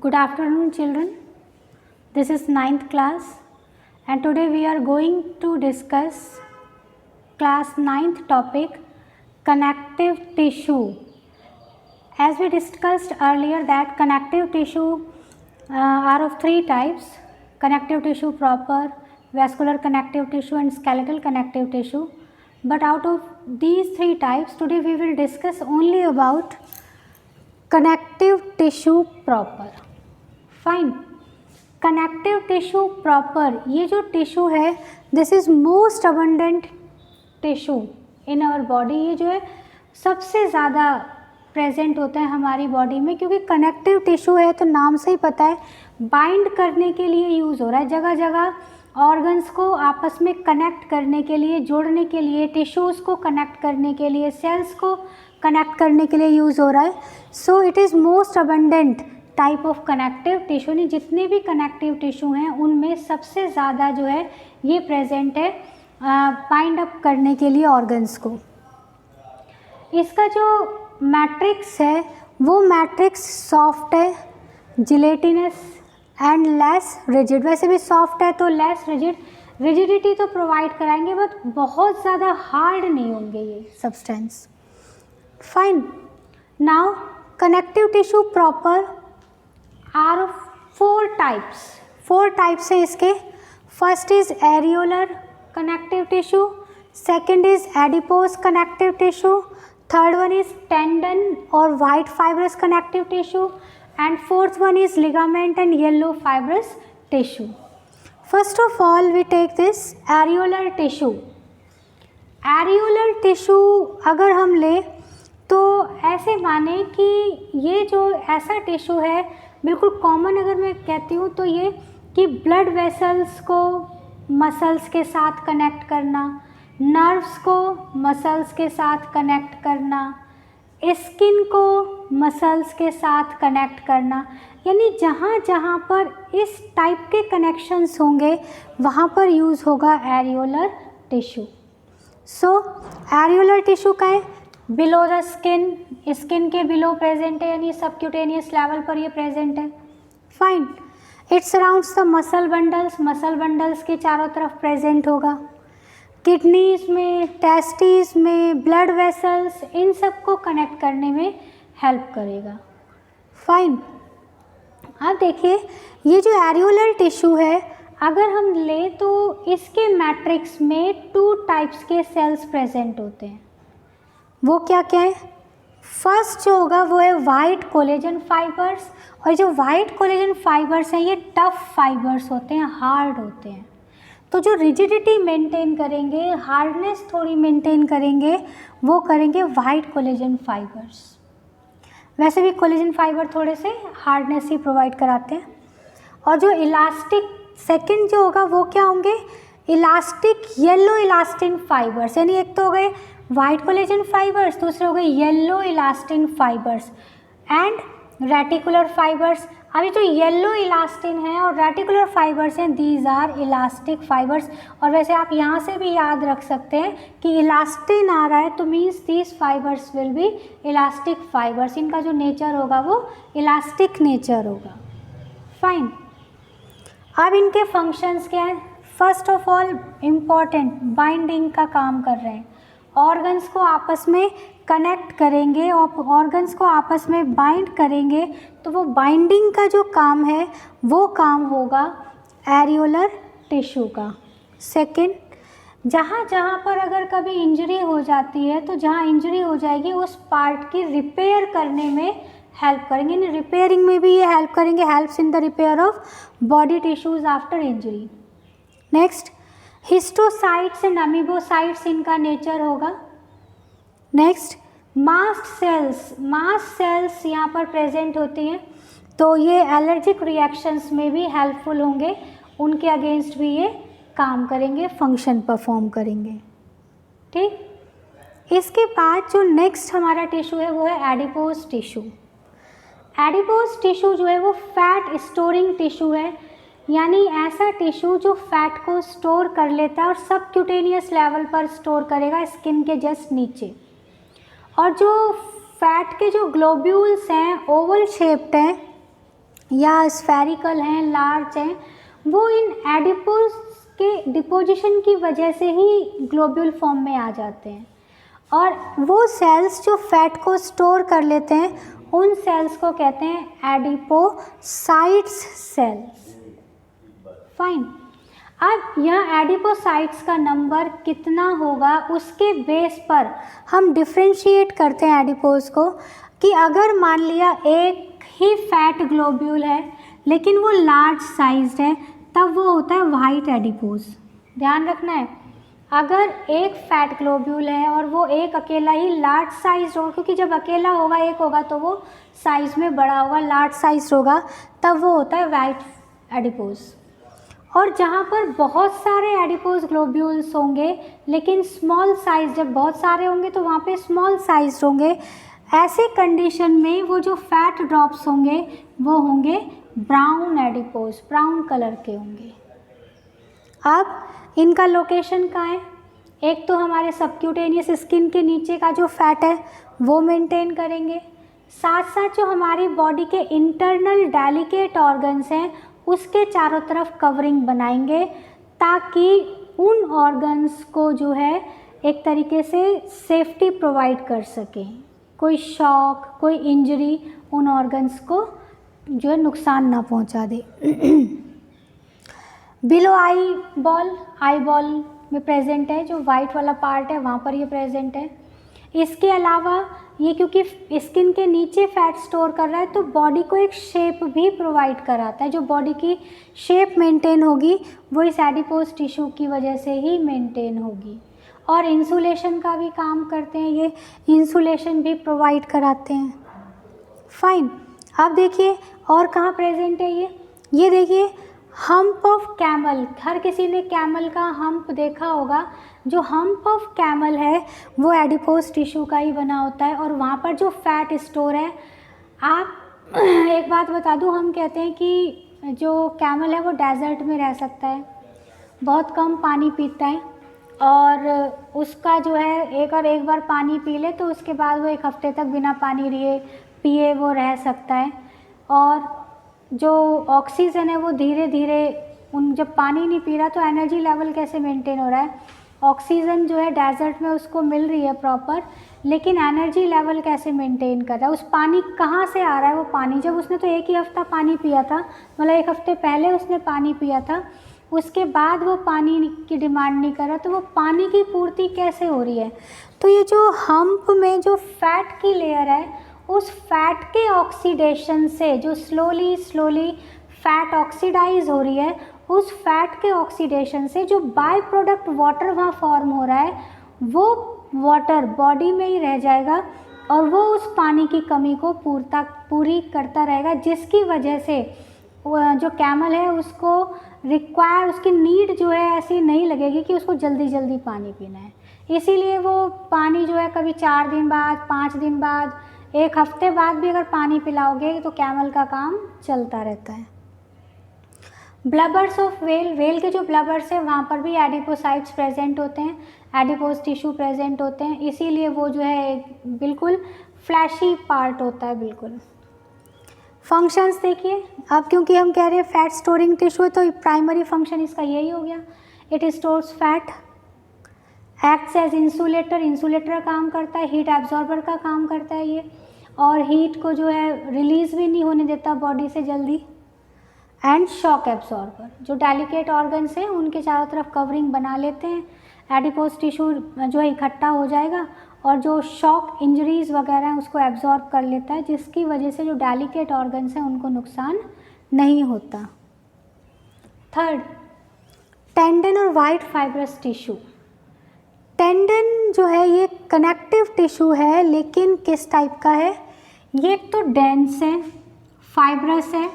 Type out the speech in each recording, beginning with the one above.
Good afternoon, children. This is 9th class, and today we are going to discuss class 9th topic, connective tissue. As we discussed earlier that connective tissue are of three types: connective tissue proper, vascular connective tissue and skeletal connective tissue. But out of these three types, today we will discuss only about connective tissue proper. Fine. Connective tissue proper, ये जो tissue है this is most abundant tissue in our body. ये जो है सबसे ज़्यादा present होता है हमारी बॉडी में, क्योंकि कनेक्टिव टिश्यू है तो नाम से ही पता है बाइंड करने के लिए यूज़ हो रहा है. जगह जगह ऑर्गन्स को आपस में कनेक्ट करने के लिए, जोड़ने के लिए, टिश्यूज़ को कनेक्ट करने के लिए, सेल्स को कनेक्ट करने के लिए यूज़ हो रहा है. So it is most abundant type of connective tissue. नहीं, जितने भी कनेक्टिव टिश्यू हैं उनमें सबसे ज़्यादा जो है ये प्रेजेंट है बाइंड अप करने के लिए ऑर्गन्स को. इसका जो मैट्रिक्स है वो मैट्रिक्स सॉफ्ट है, जिलेटिनस एंड लेस रिजिड. वैसे भी सॉफ्ट है तो लेस रिजिड, रिजिडिटी तो प्रोवाइड कराएंगे बट बहुत ज़्यादा हार्ड नहीं होंगे ये substance. Fine. Now connective tissue proper are four types है इसके. First is areolar connective tissue, second is adipose connective tissue, third one is tendon और white fibrous connective tissue, and fourth one is ligament and yellow fibrous tissue. First of all we take this areolar tissue. Areolar tissue अगर हम ले तो ऐसे माने कि ये जो ऐसा टिश्यू है बिल्कुल कॉमन, अगर मैं कहती हूँ तो ये कि ब्लड वेसल्स को मसल्स के साथ कनेक्ट करना, नर्व्स को मसल्स के साथ कनेक्ट करना, स्किन को मसल्स के साथ कनेक्ट करना, यानी जहाँ जहाँ पर इस टाइप के कनेक्शंस होंगे वहाँ पर यूज़ होगा एरियोलर टिश्यू. सो एरियोलर टिश्यू का है बिलो द स्किन, स्किन के बिलो प्रेजेंट है, यानी सबक्यूटेनियस लेवल पर ये प्रेजेंट है. Fine. It surrounds the muscle bundles के चारों तरफ प्रेजेंट होगा. किडनीज में, टेस्टिस में, ब्लड वेसल्स, इन सब को कनेक्ट करने में हेल्प करेगा. फाइन. अब देखिए ये जो एरियोलर टिश्यू है अगर हम ले तो इसके मैट्रिक्स में टू टाइप्स के सेल्स प्रेजेंट होते हैं. वो क्या क्या है? फर्स्ट जो होगा वो है वाइट कोलेजन फाइबर्स, और जो वाइट कोलेजन फाइबर्स हैं ये टफ फाइबर्स होते हैं, हार्ड होते हैं. तो जो रिजिडिटी मेंटेन करेंगे, हार्डनेस थोड़ी मेंटेन करेंगे, वो करेंगे वाइट कोलेजन फाइबर्स. वैसे भी कोलेजन फाइबर थोड़े से हार्डनेस ही प्रोवाइड कराते हैं. और जो इलास्टिक सेकंड जो होगा वो क्या होंगे? इलास्टिक येलो इलास्टिन फाइबर्स, यानी एक तो हो गए वाइट कोलेजन फाइबर्स, दूसरे हो गए yellow elastin fibres and reticular fibres. अभी जो येलो इलास्टिन है और रेटिकुलर फाइबर्स हैं दीज आर इलास्टिक फाइबर्स. और वैसे आप यहाँ से भी याद रख सकते हैं कि इलास्टिन आ रहा है तो means these fibres will be elastic fibres. इनका जो नेचर होगा वो इलास्टिक नेचर होगा. फाइन. अब इनके फंक्शंस क्या हैं? First of all important, binding का काम कर रहे हैं. ऑर्गन्स को आपस में कनेक्ट करेंगे और ऑर्गन्स को आपस में बाइंड करेंगे, तो वो बाइंडिंग का जो काम है वो काम होगा एरियोलर टिश्यू का. सेकंड, जहाँ जहाँ पर अगर कभी इंजरी हो जाती है तो जहाँ इंजरी हो जाएगी उस पार्ट की रिपेयर करने में हेल्प करेंगे, यानी रिपेयरिंग में भी ये हेल्प करेंगे, helps in the repair of body tissues after injury. Next, histiocytes and amoebocytes इनका नेचर होगा. नेक्स्ट, मास्ट सेल्स यहाँ पर प्रेजेंट होती हैं, तो ये एलर्जिक रिएक्शंस में भी हेल्पफुल होंगे, उनके अगेंस्ट भी ये काम करेंगे, फंक्शन परफॉर्म करेंगे. ठीक. इसके बाद जो नेक्स्ट हमारा टिश्यू है वो है एडिपोज टिश्यू. एडिपोज टिश्यू जो है वो फैट स्टोरिंग टिश्यू है, यानी ऐसा टिश्यू जो फैट को स्टोर कर लेता है और सबक्यूटेनियस लेवल पर स्टोर करेगा स्किन के जस्ट नीचे. और जो फैट के जो ग्लोब्यूल्स हैं ओवल शेप्ड हैं, या स्फेरिकल हैं, लार्ज हैं, वो इन एडिपोज के डिपोजिशन की वजह से ही ग्लोब्यूल फॉर्म में आ जाते हैं। और वो सेल्स जो फैट को स्टोर कर लेते हैं उन सेल्स को कहते हैं एडिपोसाइट्स सेल्स। फाइन। अब यह एडिपोसाइट्स का नंबर कितना होगा उसके बेस पर हम डिफ्रेंशिएट करते हैं एडिपोज को, कि अगर मान लिया एक ही फैट ग्लोब्यूल है लेकिन वो लार्ज साइज्ड है तब वो होता है वाइट एडिपोज। ध्यान रखना है, अगर एक फैट ग्लोब्यूल है और वो एक अकेला ही लार्ज साइज होगा, क्योंकि जब अकेला होगा एक होगा तो वो साइज में बड़ा होगा, लार्ज साइज होगा, तब वो होता है वाइट एडिपोज। और जहाँ पर बहुत सारे एडिपोज ग्लोब्यूल्स होंगे लेकिन स्मॉल साइज, जब बहुत सारे होंगे तो वहाँ पे स्मॉल साइज होंगे, ऐसे कंडीशन में वो जो फैट ड्रॉप्स होंगे वो होंगे ब्राउन एडिपोज, ब्राउन कलर के होंगे। अब इनका लोकेशन कहाँ है? एक तो हमारे सबक्यूटेनियस स्किन के नीचे का जो फैट है वो मेंटेन करेंगे, साथ साथ जो हमारी बॉडी के इंटरनल डेलिकेट ऑर्गन्स हैं उसके चारों तरफ कवरिंग बनाएंगे ताकि उन ऑर्गन्स को जो है एक तरीके से सेफ्टी प्रोवाइड कर सकें, कोई शॉक, कोई इंजरी उन ऑर्गन्स को जो है नुकसान ना पहुंचा दे। बिलो आई बॉल में प्रेजेंट है, जो वाइट वाला पार्ट है वहाँ पर ये प्रेजेंट है। इसके अलावा ये क्योंकि स्किन के नीचे फैट स्टोर कर रहा है तो बॉडी को एक शेप भी प्रोवाइड कराता है, जो बॉडी की शेप मेंटेन होगी वो इस एडिपोज टिश्यू की वजह से ही मेंटेन होगी। और इंसुलेशन का भी काम करते हैं, ये इंसुलेशन भी प्रोवाइड कराते हैं। फाइन। अब देखिए और कहाँ प्रेजेंट है ये देखिए हम्प ऑफ कैमल। हर किसी ने कैमल का हम्प देखा होगा, जो हम्प ऑफ कैमल है वो एडिपोज टिश्यू का ही बना होता है और वहाँ पर जो फैट स्टोर है। आप एक बात बता दूँ, हम कहते हैं कि जो कैमल है वो डेजर्ट में रह सकता है, बहुत कम पानी पीता है और उसका जो है एक बार पानी पी ले तो उसके बाद वो एक हफ्ते तक बिना पानी पिए वो रह सकता है। और जो ऑक्सीजन है वो धीरे धीरे जब पानी नहीं पी रहा तो एनर्जी लेवल कैसे मेंटेन हो रहा है, ऑक्सीजन जो है डेजर्ट में उसको मिल रही है प्रॉपर, लेकिन एनर्जी लेवल कैसे मेंटेन कर रहा है, उस पानी कहाँ से आ रहा है वो पानी। जब उसने तो एक ही हफ्ता पानी पिया था, मतलब एक हफ्ते पहले उसने पानी पिया था, उसके बाद वो पानी की डिमांड नहीं कर रहा, तो वो पानी की पूर्ति कैसे हो रही है। तो ये जो हम्प में जो फैट की लेयर है उस फैट के ऑक्सीडेशन से जो स्लोली फैट ऑक्सीडाइज हो रही है, उस फैट के ऑक्सीडेशन से जो बाय प्रोडक्ट वाटर वहाँ फॉर्म हो रहा है वो वाटर बॉडी में ही रह जाएगा और वो उस पानी की कमी को पूरी करता रहेगा, जिसकी वजह से जो कैमल है उसको उसकी नीड जो है ऐसी नहीं लगेगी कि उसको जल्दी जल्दी पानी पीना है। इसीलिए वो पानी जो है कभी 4 दिन बाद, 5 दिन बाद, 1 हफ्ते बाद भी अगर पानी पिलाओगे तो कैमल का काम चलता रहता है। ब्लबर्स ऑफ वेल के जो ब्लबर्स हैं वहाँ पर भी एडिपोसाइट्स प्रेजेंट होते हैं, एडिपोज टिश्यू प्रेजेंट होते हैं, इसीलिए वो जो है एक बिल्कुल फ्लैशी पार्ट होता है बिल्कुल। फंक्शंस देखिए, अब क्योंकि हम कह रहे हैं फैट स्टोरिंग टिश्यू है तो प्राइमरी फंक्शन इसका यही हो गया, it stores fat, acts as insulator का काम करता है, हीट एब्जॉर्बर का काम करता है ये, और हीट को जो है रिलीज़ भी नहीं होने देता बॉडी से जल्दी, एंड शॉक एब्जॉर्बर, जो डेलिकेट ऑर्गन्स हैं उनके चारों तरफ कवरिंग बना लेते हैं, एडिपोज टिश्यू जो है इकट्ठा हो जाएगा और जो शॉक इंजरीज वगैरह हैं उसको एब्जॉर्ब कर लेता है, जिसकी वजह से जो डेलिकेट ऑर्गन्स हैं उनको नुकसान नहीं होता। थर्ड, टेंडन और वाइट फाइब्रस टिश्यू। टेंडन जो है ये कनेक्टिव टिश्यू है, लेकिन किस टाइप का है, ये एक तो डेंस है, फाइब्रस है,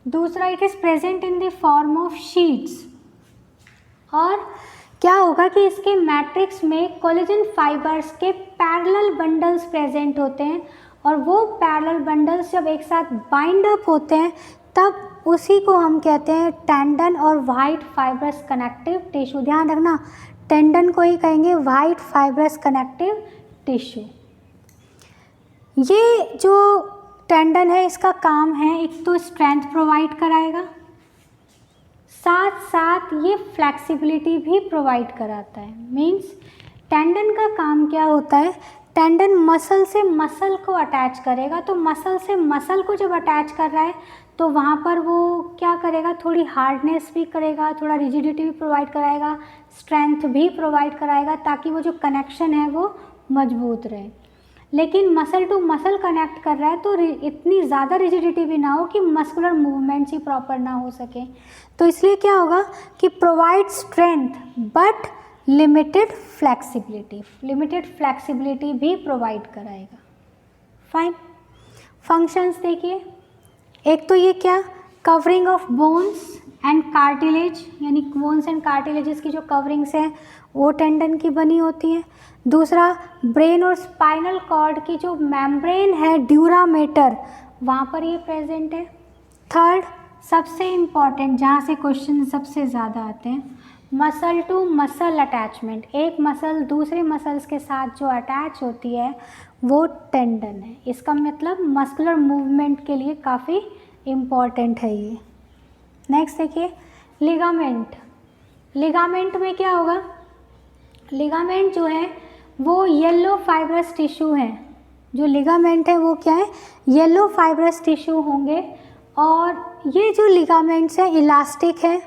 दूसरा it is present in the form of sheets. और क्या होगा कि इसके मैट्रिक्स में कोलेजन फाइबर्स के पैरेलल बंडल्स प्रेजेंट होते हैं और वो पैरेलल बंडल्स जब एक साथ बाइंड अप होते हैं तब उसी को हम कहते हैं टेंडन और वाइट फाइब्रस कनेक्टिव टिश्यू। ध्यान रखना, टेंडन को ही कहेंगे वाइट फाइब्रस कनेक्टिव टिश्यू। ये जो टेंडन है, इसका काम है एक तो स्ट्रेंथ प्रोवाइड कराएगा, साथ साथ ये फ्लेक्सिबिलिटी भी प्रोवाइड कराता है। मीन्स टेंडन का काम क्या होता है, टेंडन मसल से मसल को अटैच करेगा, तो मसल से मसल को जब अटैच कर रहा है तो वहाँ पर वो क्या करेगा, थोड़ी हार्डनेस भी करेगा, थोड़ा रिजिडिटी भी प्रोवाइड कराएगा, स्ट्रेंथ भी प्रोवाइड कराएगा, ताकि वो जो कनेक्शन है वो मजबूत रहे। लेकिन मसल टू मसल कनेक्ट कर रहा है तो इतनी ज़्यादा रिजिडिटी भी ना हो कि मस्कुलर मूवमेंट्स ही प्रॉपर ना हो सके। तो इसलिए क्या होगा कि provide strength but limited flexibility भी प्रोवाइड कराएगा। फाइन, फंक्शंस देखिए, एक तो ये क्या, covering of bones and cartilage, यानी बोन्स एंड कार्टिलेजेस की जो कवरिंग्स हैं वो टेंडन की बनी होती है। दूसरा, ब्रेन और स्पाइनल कॉर्ड की जो मेम्ब्रेन है ड्यूरामेटर, वहाँ पर ये प्रेजेंट है। थर्ड, सबसे इम्पॉर्टेंट, जहाँ से क्वेश्चन सबसे ज़्यादा आते हैं, मसल टू मसल अटैचमेंट, एक मसल दूसरे मसल्स के साथ जो अटैच होती है वो टेंडन है। इसका मतलब मस्कुलर मूवमेंट के लिए काफ़ी इम्पॉर्टेंट है ये। नेक्स्ट देखिए, लिगामेंट। लिगामेंट में क्या होगा, लिगामेंट जो है वो येलो फाइब्रस टिश्यू है। जो लिगामेंट है वो क्या है, येलो फाइब्रस टिश्यू होंगे, और ये जो लिगामेंट्स हैं इलास्टिक है,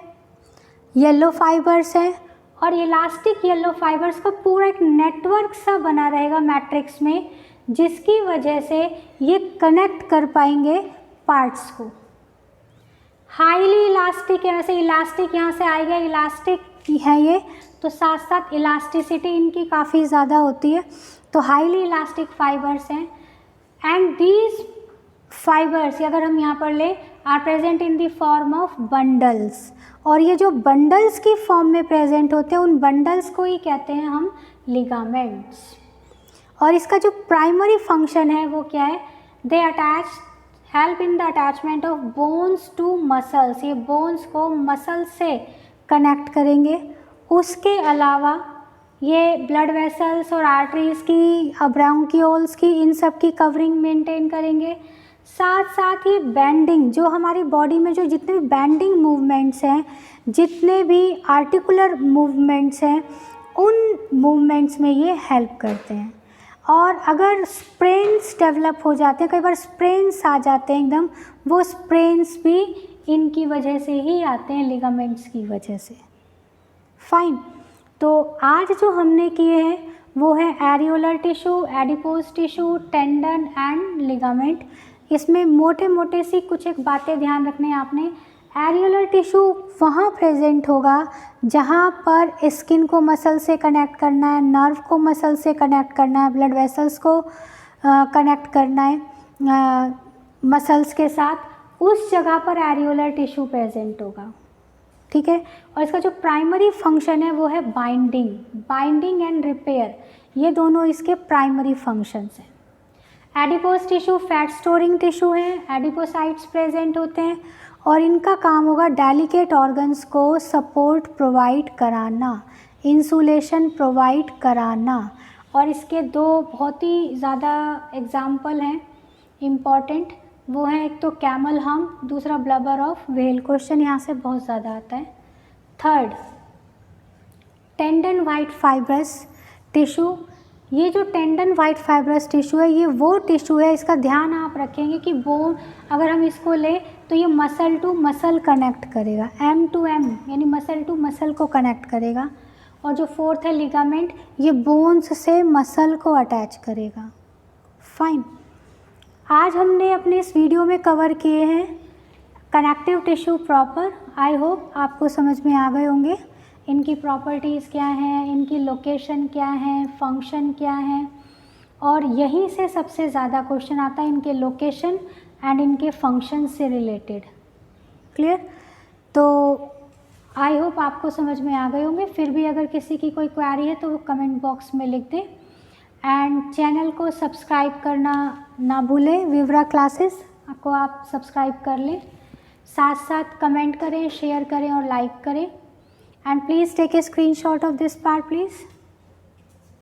येलो फाइबर्स हैं, और इलास्टिक येलो फाइबर्स का पूरा एक नेटवर्क सा बना रहेगा मैट्रिक्स में, जिसकी वजह से ये कनेक्ट कर पाएंगे पार्ट्स को। हाईली इलास्टिक है, वैसे इलास्टिक यहाँ से आएगा, इलास्टिक है ये, तो साथ साथ इलास्टिसिटी इनकी काफ़ी ज़्यादा होती है, तो हाईली इलास्टिक फाइबर्स हैं। एंड दीज फाइबर्स अगर हम यहाँ पर ले are present in the form of bundles, और ये जो बंडल्स की फॉर्म में प्रेजेंट होते हैं उन बंडल्स को ही कहते हैं हम लिगामेंट्स। और इसका जो प्राइमरी फंक्शन है वो क्या है, they attach, help in the attachment of bones to muscles, ये बोन्स को मसल से कनेक्ट करेंगे। उसके अलावा ये ब्लड वेसल्स और आर्टरीज़ की, ब्रांकियोल्स की, इन सब की कवरिंग मेंटेन करेंगे। साथ साथ ये बैंडिंग, जो हमारी बॉडी में जो जितने भी बैंडिंग मूवमेंट्स हैं, जितने भी आर्टिकुलर मूवमेंट्स हैं, उन मूवमेंट्स में ये हेल्प करते हैं। और अगर स्प्रेन्स डेवलप हो जाते हैं, कई बार स्प्रेन्स आ जाते हैं एकदम, वो स्प्रेन्स भी इनकी वजह से ही आते हैं, लिगामेंट्स की वजह से। फाइन, तो आज जो हमने किए हैं वो है areolar tissue, adipose tissue, tendon and ligament. इसमें मोटे मोटे सी कुछ एक बातें ध्यान रखने हैं आपने। एरियोलर टिश्यू वहाँ प्रेजेंट होगा जहाँ पर स्किन को मसल से कनेक्ट करना है, नर्व को मसल से कनेक्ट करना है, ब्लड वेसल्स को कनेक्ट करना है मसल्स के साथ, उस जगह पर एरियोलर टिश्यू प्रेजेंट होगा। ठीक है, और इसका जो प्राइमरी फंक्शन है वो है बाइंडिंग एंड रिपेयर, ये दोनों इसके प्राइमरी फंक्शंस हैं। Adipose tissue fat storing tissue है, एडिपोसाइट्स प्रेजेंट होते हैं, और इनका काम होगा डेलिकेट ऑर्गन्स को सपोर्ट प्रोवाइड कराना, इंसुलेशन प्रोवाइड कराना। और इसके दो बहुत ही ज़्यादा एग्जाम्पल हैं इम्पॉर्टेंट, वो है एक तो कैमल हम्प, दूसरा ब्लबर ऑफ व्हेल। क्वेश्चन यहाँ से बहुत ज़्यादा आता है। Third, tendon white fibrous tissue. ये जो टेंडन वाइट फाइब्रस टिश्यू है ये वो टिश्यू है, इसका ध्यान आप रखेंगे कि बोन अगर हम इसको लें तो ये मसल टू मसल कनेक्ट करेगा, एम टू एम यानी मसल टू मसल को कनेक्ट करेगा। और जो फोर्थ है लिगामेंट, ये बोन्स से मसल को अटैच करेगा। फाइन, आज हमने अपने इस वीडियो में कवर किए हैं connective tissue proper. I hope आपको समझ में आ गए होंगे इनकी प्रॉपर्टीज़ क्या हैं, इनकी लोकेशन क्या है, फंक्शन क्या है, और यहीं से सबसे ज़्यादा क्वेश्चन आता है इनके लोकेशन एंड इनके फंक्शन से रिलेटेड। क्लियर? तो आई होप आपको समझ में आ गए होंगे। फिर भी अगर किसी की कोई क्वेरी है तो वो कमेंट बॉक्स में लिख दें, एंड चैनल को सब्सक्राइब करना ना भूलें। विवरा क्लासेस को आप सब्सक्राइब कर लें, साथ साथ कमेंट करें, शेयर करें और लाइक करें। And please take a screenshot of this part, please.